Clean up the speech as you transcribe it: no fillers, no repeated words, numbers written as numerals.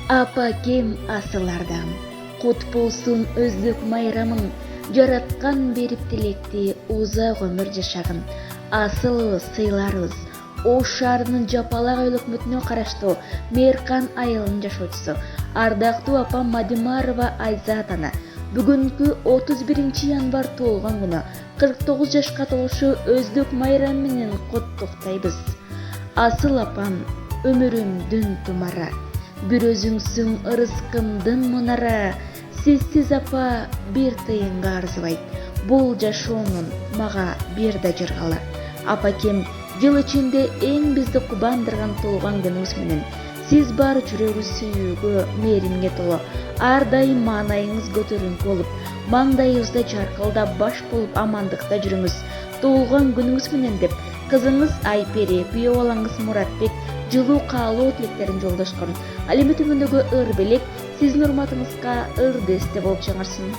Апакем асылардам, кут болсун өздүк майрамың, жараткан берип тилекти узак өмүр жашагын. Асыл сыйларыбыз Ош шаарынын Жапалак айлык өкмөтүнө караштуу Мээркан айылынын жашоочусу ардактуу апам Мадимарова Айзат ана бүгүнкү 31 январь тоолгон күнү 49 жашка толушу өздүк майрам менен куттуктайбыз. Асыл апам өмүрүмдүн тумара, бир өзүңсүң ырыскымдын мунара. Сизсиз апа бир тыйынга арзыбайт, бул жашоонун мага бир да жыргалы. Апакем жыл ичинде эң бизди кубандырган тоолгон күнүңүз менен. Сиз бар жүрөгү сүйүүгө, мээримге толо, ар дайым маанайыңыз көтөрүңкү болуп, маңдайыбызда жаркылдап баш болуп амандыкта жүрүңүз. Тоолгон күнүңүз менен деп кызыңыз Айпери, күйөө балаңыз Муратбек жылуу каалоо тилектерин жолдошкон. Ал эми түбүндөгү ыр белек сиздин урматыңызга ырды эсте болуп жаңырсын.